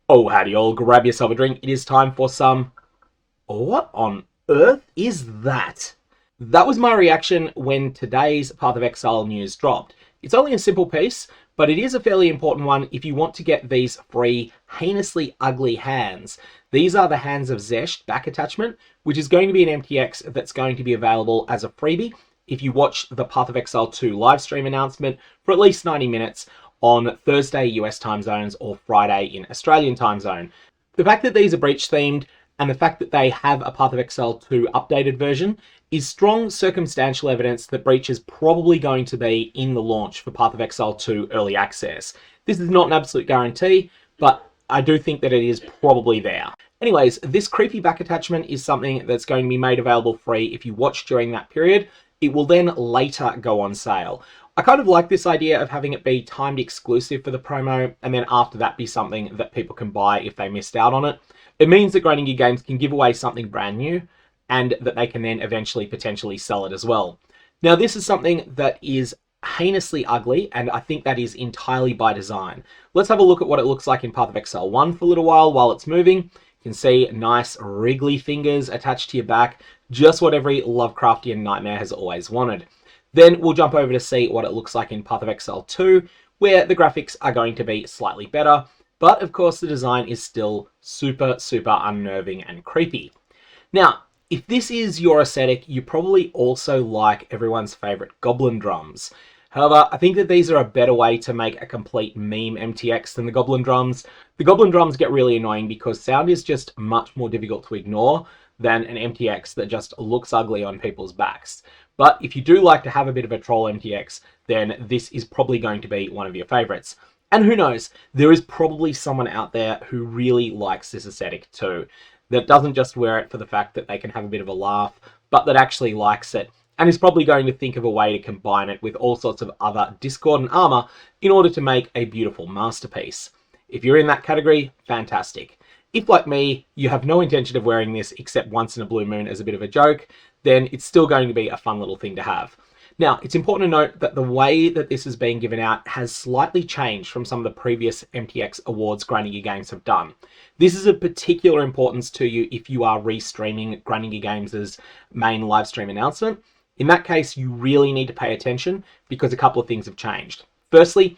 Oh, howdy all, grab yourself a drink. It is time for some... What on earth is that? That was my reaction when today's PathOfExile news dropped. It's only a simple piece, but it is a fairly important one if you want to get these free heinously ugly hands. These are the hands of Xesht back attachment, which is going to be an MTX that's going to be available as a freebie if you watch the PathOfExile 2 live stream announcement for at least 90 minutes on Thursday US time zones or Friday in Australian time zone. The fact that these are breach themed and the fact that they have a PathOfExile 2 updated version is strong circumstantial evidence that breach is probably going to be in the launch for PathOfExile 2 early access. This is not an absolute guarantee, but I do think that it is probably there. Anyways, this creepy back attachment is something that's going to be made available free if you watch during that period. It will then later go on sale. I kind of like this idea of having it be timed exclusive for the promo, and then after that be something that people can buy if they missed out on it. It means that Grinding Gear Games can give away something brand new, and that they can then eventually potentially sell it as well. Now, this is something that is heinously ugly, and I think that is entirely by design. Let's have a look at what it looks like in PathOfExile 1 for a little while it's moving. You can see nice wriggly fingers attached to your back, just what every Lovecraftian nightmare has always wanted. Then we'll jump over to see what it looks like in PathOfExile 2, where the graphics are going to be slightly better, but of course the design is still super unnerving and creepy. Now, if this is your aesthetic, you probably also like everyone's favorite goblin drums. However, I think that these are a better way to make a complete meme MTX than the goblin drums. The goblin drums get really annoying because sound is just much more difficult to ignore than an MTX that just looks ugly on people's backs. But if you do like to have a bit of a troll MTX, then this is probably going to be one of your favorites. And who knows, there is probably someone out there who really likes this aesthetic too, that doesn't just wear it for the fact that they can have a bit of a laugh, but that actually likes it, and is probably going to think of a way to combine it with all sorts of other discordant armor in order to make a beautiful masterpiece. If you're in that category, fantastic. If, like me, you have no intention of wearing this except once in a blue moon as a bit of a joke, then it's still going to be a fun little thing to have. Now, it's important to note that the way that this is being given out has slightly changed from some of the previous MTX awards Grinding Gear Games have done. This is of particular importance to you if you are restreaming Grinding Gear Games' main live stream announcement. In that case, you really need to pay attention because a couple of things have changed. Firstly,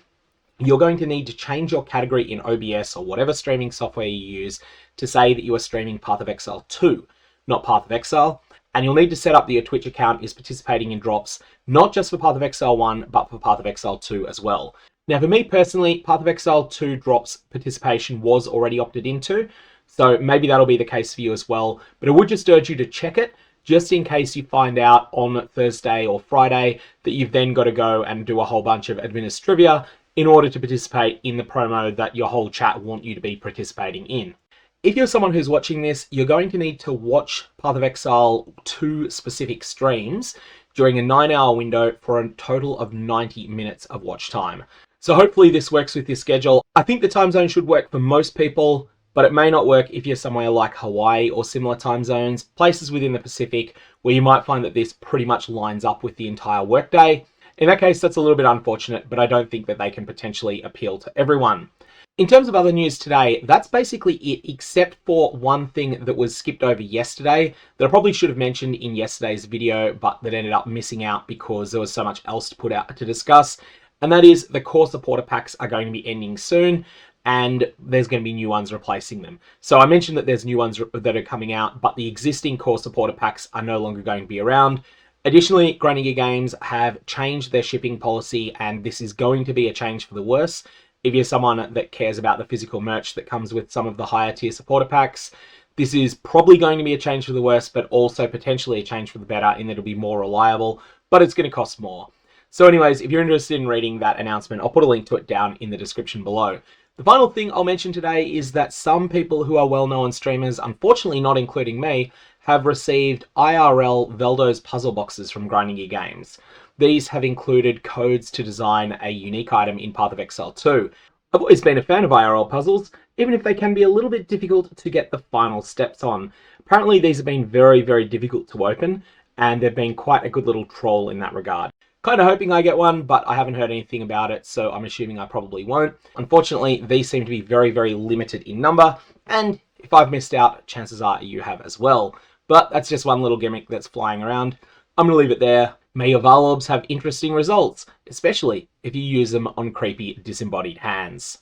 you're going to need to change your category in OBS or whatever streaming software you use to say that you are streaming PathOfExile 2, not PathOfExile. And you'll need to set up that your Twitch account is participating in drops, not just for PathOfExile 1, but for PathOfExile 2 as well. Now, for me personally, PathOfExile 2 drops participation was already opted into, so maybe that'll be the case for you as well. But I would just urge you to check it, just in case you find out on Thursday or Friday that you've then got to go and do a whole bunch of administrivia in order to participate in the promo that your whole chat want you to be participating in. If you're someone who's watching this, you're going to need to watch PathOfExile 2 specific streams during a 9-hour window for a total of 90 minutes of watch time. So hopefully this works with your schedule. I think the time zone should work for most people, but it may not work if you're somewhere like Hawaii or similar time zones, places within the Pacific where you might find that this pretty much lines up with the entire workday. In that case, that's a little bit unfortunate, but I don't think that they can potentially appeal to everyone. In terms of other news today, that's basically it, except for one thing that was skipped over yesterday that I probably should have mentioned in yesterday's video, but that ended up missing out because there was so much else to put out to discuss. And that is the core supporter packs are going to be ending soon, and there's going to be new ones replacing them. So I mentioned that there's new ones that are coming out, but the existing core supporter packs are no longer going to be around. Additionally, Grinding Gear Games have changed their shipping policy, and this is going to be a change for the worse. If you're someone that cares about the physical merch that comes with some of the higher tier supporter packs, this is probably going to be a change for the worse, but also potentially a change for the better in that it'll be more reliable, but it's going to cost more. So anyways, if you're interested in reading that announcement, I'll put a link to it down in the description below. The final thing I'll mention today is that some people who are well-known streamers, unfortunately not including me, have received IRL Valdo's puzzle boxes from Grinding Gear Games. These have included codes to design a unique item in PathOfExile 2. I've always been a fan of IRL puzzles, even if they can be a little bit difficult to get the final steps on. Apparently these have been very difficult to open, and they've been quite a good little troll in that regard. Kind of hoping I get one, but I haven't heard anything about it, so I'm assuming I probably won't. Unfortunately, these seem to be very, very limited in number, and if I've missed out, chances are you have as well. But that's just one little gimmick that's flying around. I'm going to leave it there. May your Val Orbs have interesting results, especially if you use them on creepy disembodied hands.